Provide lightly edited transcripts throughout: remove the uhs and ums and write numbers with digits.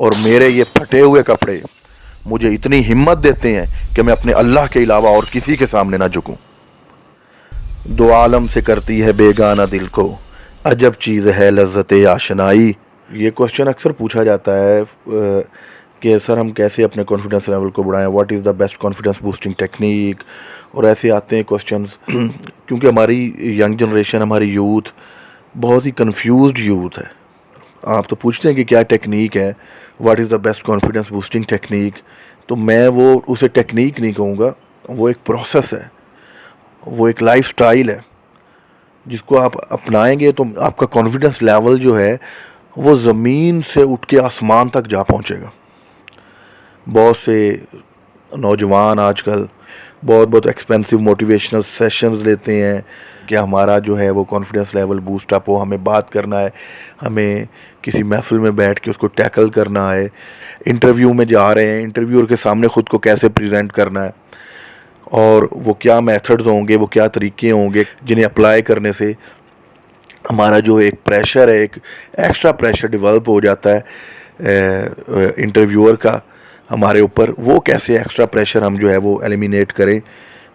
اور میرے یہ پھٹے ہوئے کپڑے مجھے اتنی ہمت دیتے ہیں کہ میں اپنے اللہ کے علاوہ اور کسی کے سامنے نہ جھکوں. دو عالم سے کرتی ہے بیگانہ دل کو، عجب چیز ہے لذت آشنائی. یہ کوشچن اکثر پوچھا جاتا ہے کہ سر ہم کیسے اپنے کانفیڈنس لیول کو بڑھائیں، what is the best confidence boosting technique, اور ایسے آتے ہیں کوشچنز. کیونکہ ہماری ینگ جنریشن، ہماری یوتھ بہت ہی کنفیوزڈ یوتھ ہے. آپ تو پوچھتے ہیں کہ کیا ٹیکنیک ہے، what is the best confidence boosting technique. تو میں اسے ٹیکنیک نہیں کہوں گا، وہ ایک پروسیس ہے، وہ ایک لائف سٹائل ہے جس کو آپ اپنائیں گے تو آپ کا کانفیڈنس لیول جو ہے وہ زمین سے اٹھ کے آسمان تک جا پہنچے گا. بہت سے نوجوان آج کل بہت ایکسپینسو موٹیویشنل سیشنز لیتے ہیں کہ ہمارا جو ہے وہ کانفیڈنس لیول بوسٹ اپ ہو، ہمیں بات کرنا ہے، ہمیں کسی محفل میں بیٹھ کے اس کو ٹیکل کرنا ہے. انٹرویو میں جا رہے ہیں، انٹرویور کے سامنے خود کو کیسے پریزنٹ کرنا ہے، اور وہ کیا میتھڈز ہوں گے، وہ کیا طریقے ہوں گے جنہیں اپلائی کرنے سے ہمارا جو ایک پریشر ہے، ایک ایکسٹرا پریشر ڈیولپ ہو جاتا ہے انٹرویور کا ہمارے اوپر، وہ کیسے ایکسٹرا پریشر ہم جو ہے وہ ایلیمینیٹ کریں،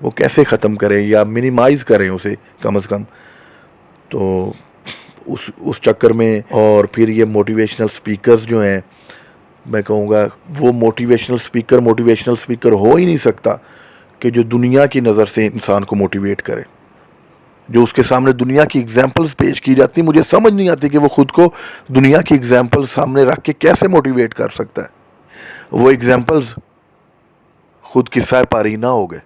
وہ کیسے ختم کریں یا منیمائز کریں اسے کم از کم. تو اس چکر میں، اور پھر یہ موٹیویشنل سپیکرز جو ہیں، میں کہوں گا وہ موٹیویشنل سپیکر ہو ہی نہیں سکتا کہ جو دنیا کی نظر سے انسان کو موٹیویٹ کرے. جو اس کے سامنے دنیا کی ایگزامپلز پیش کی جاتی، مجھے سمجھ نہیں آتی کہ وہ خود کو دنیا کی ایگزامپل سامنے رکھ کے کیسے موٹیویٹ کر سکتا ہے. وہ ایگزامپلز خود قصہ پاری نہ ہو گئے.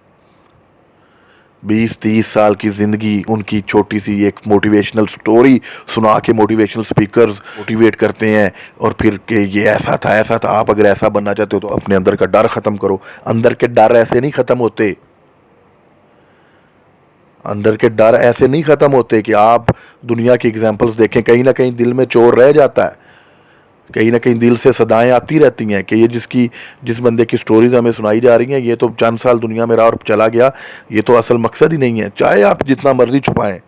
20-30 سال کی زندگی ان کی چھوٹی سی ایک موٹیویشنل سٹوری سنا کے موٹیویشنل سپیکرز موٹیویٹ کرتے ہیں، اور پھر کہ یہ ایسا تھا، آپ اگر ایسا بننا چاہتے ہو تو اپنے اندر کا ڈر ختم کرو. اندر کے ڈر ایسے نہیں ختم ہوتے، اندر کے ڈر ایسے نہیں ختم ہوتے کہ آپ دنیا کی ایگزامپلز دیکھیں، کہیں نہ کہیں دل میں چور رہ جاتا ہے، کہیں نہ کہیں دل سے صدائیں آتی رہتی ہیں کہ یہ جس بندے کی سٹوریز ہمیں سنائی جا رہی ہیں، یہ تو چند سال دنیا میں رہا اور چلا گیا، یہ تو اصل مقصد ہی نہیں ہے. چاہے آپ جتنا مرضی چھپائیں،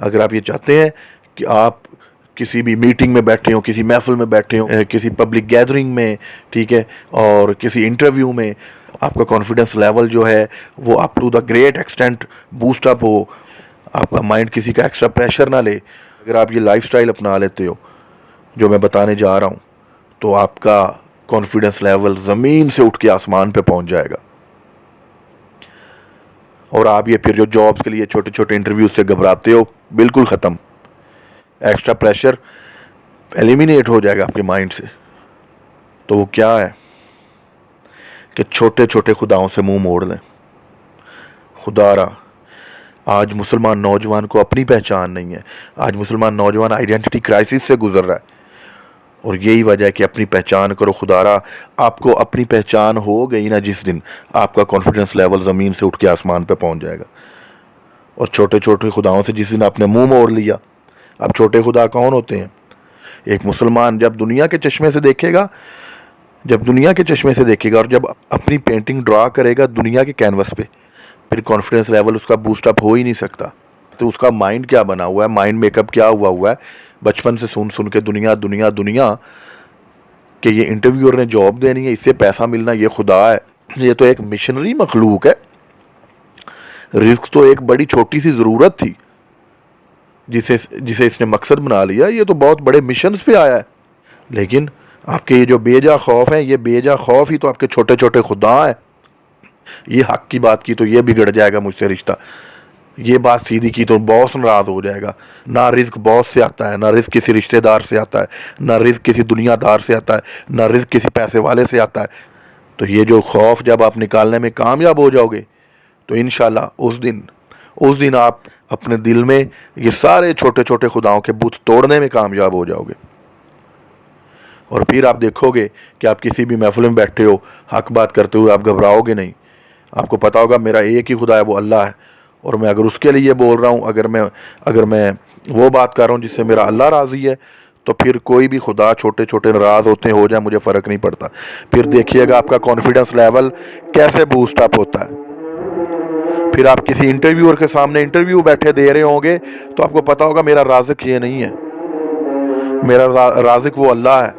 اگر آپ یہ چاہتے ہیں کہ آپ کسی بھی میٹنگ میں بیٹھے ہوں، کسی محفل میں بیٹھے ہوں، کسی پبلک گیدرنگ میں، ٹھیک ہے، اور کسی انٹرویو میں آپ کا کانفیڈنس لیول جو ہے وہ up to the great extent boost up ہو، آپ کا مائنڈ کسی کا ایکسٹرا پریشر نہ لے، اگر آپ یہ لائف سٹائل اپنا لیتے ہو جو میں بتانے جا رہا ہوں، تو آپ کا کانفیڈنس لیول زمین سے اٹھ کے آسمان پہ پہنچ جائے گا. اور آپ یہ پھر جو جابس کے لیے چھوٹے چھوٹے انٹرویوز سے گھبراتے ہو، بالکل ختم، ایکسٹرا پریشر ایلیمینیٹ ہو جائے گا آپ کے مائنڈ سے. تو وہ کیا ہے کہ چھوٹے چھوٹے خداؤں سے منہ موڑ لیں. خدا را آج مسلمان نوجوان کو اپنی پہچان نہیں ہے، آج مسلمان نوجوان آئیڈینٹی کرائسس سے گزر رہا ہے، اور یہی وجہ ہے کہ اپنی پہچان کرو. خدا را آپ کو اپنی پہچان ہو گئی نا جس دن، آپ کا کانفیڈنس لیول زمین سے اٹھ کے آسمان پہ پہنچ جائے گا. اور چھوٹے چھوٹے خداؤں سے جس دن آپ نے منہ موڑ لیا، اب چھوٹے خدا کون ہوتے ہیں؟ ایک مسلمان جب دنیا کے چشمے سے دیکھے گا، اور جب اپنی پینٹنگ ڈرا کرے گا دنیا کے کینوس پہ، پھر کانفیڈنس لیول اس کا بوسٹ اپ ہو ہی نہیں سکتا. تو اس کا مائنڈ کیا بنا ہوا ہے، مائنڈ میک اپ کیا ہوا ہے، بچپن سے سن کے دنیا کہ یہ انٹرویور نے جاب دینی ہے، اس سے پیسہ ملنا، یہ خدا ہے. یہ تو ایک مشنری مخلوق ہے. رزق تو ایک بڑی چھوٹی سی ضرورت تھی جسے اس نے مقصد بنا لیا. یہ تو بہت بڑے مشنز پہ آیا ہے. لیکن آپ کے یہ جو بے جا خوف ہیں، یہ بے جا خوف ہی تو آپ کے چھوٹے چھوٹے خدا ہیں. یہ حق کی بات کی تو یہ بگڑ جائے گا مجھ سے رشتہ، یہ بات سیدھی کی تو باس ناراض ہو جائے گا. نہ رزق باس سے آتا ہے، نہ رزق کسی رشتہ دار سے آتا ہے، نہ رزق کسی دنیا دار سے آتا ہے، نہ رزق کسی پیسے والے سے آتا ہے. تو یہ جو خوف جب آپ نکالنے میں کامیاب ہو جاؤ گے تو انشاءاللہ اس دن آپ اپنے دل میں یہ سارے چھوٹے چھوٹے خداؤں کے بت توڑنے میں کامیاب ہو جاؤ گے. اور پھر آپ دیکھو گے کہ آپ کسی بھی محفل میں بیٹھے ہو، حق بات کرتے ہوئے آپ گھبراؤ گے نہیں. آپ کو پتا ہوگا میرا ایک ہی خدا ہے، وہ اللہ ہے، اور میں اگر اس کے لیے بول رہا ہوں، اگر میں وہ بات کر رہا ہوں جس سے میرا اللہ راضی ہے، تو پھر کوئی بھی خدا چھوٹے چھوٹے ناراض ہوتے ہو جائے، مجھے فرق نہیں پڑتا. پھر دیکھیے گا آپ کا کانفیڈنس لیول کیسے بوسٹ اپ ہوتا ہے. پھر آپ کسی انٹرویور کے سامنے انٹرویو بیٹھے دے رہے ہوں گے تو آپ کو پتا ہوگا میرا رازق یہ نہیں ہے، میرا رازق وہ اللہ ہے.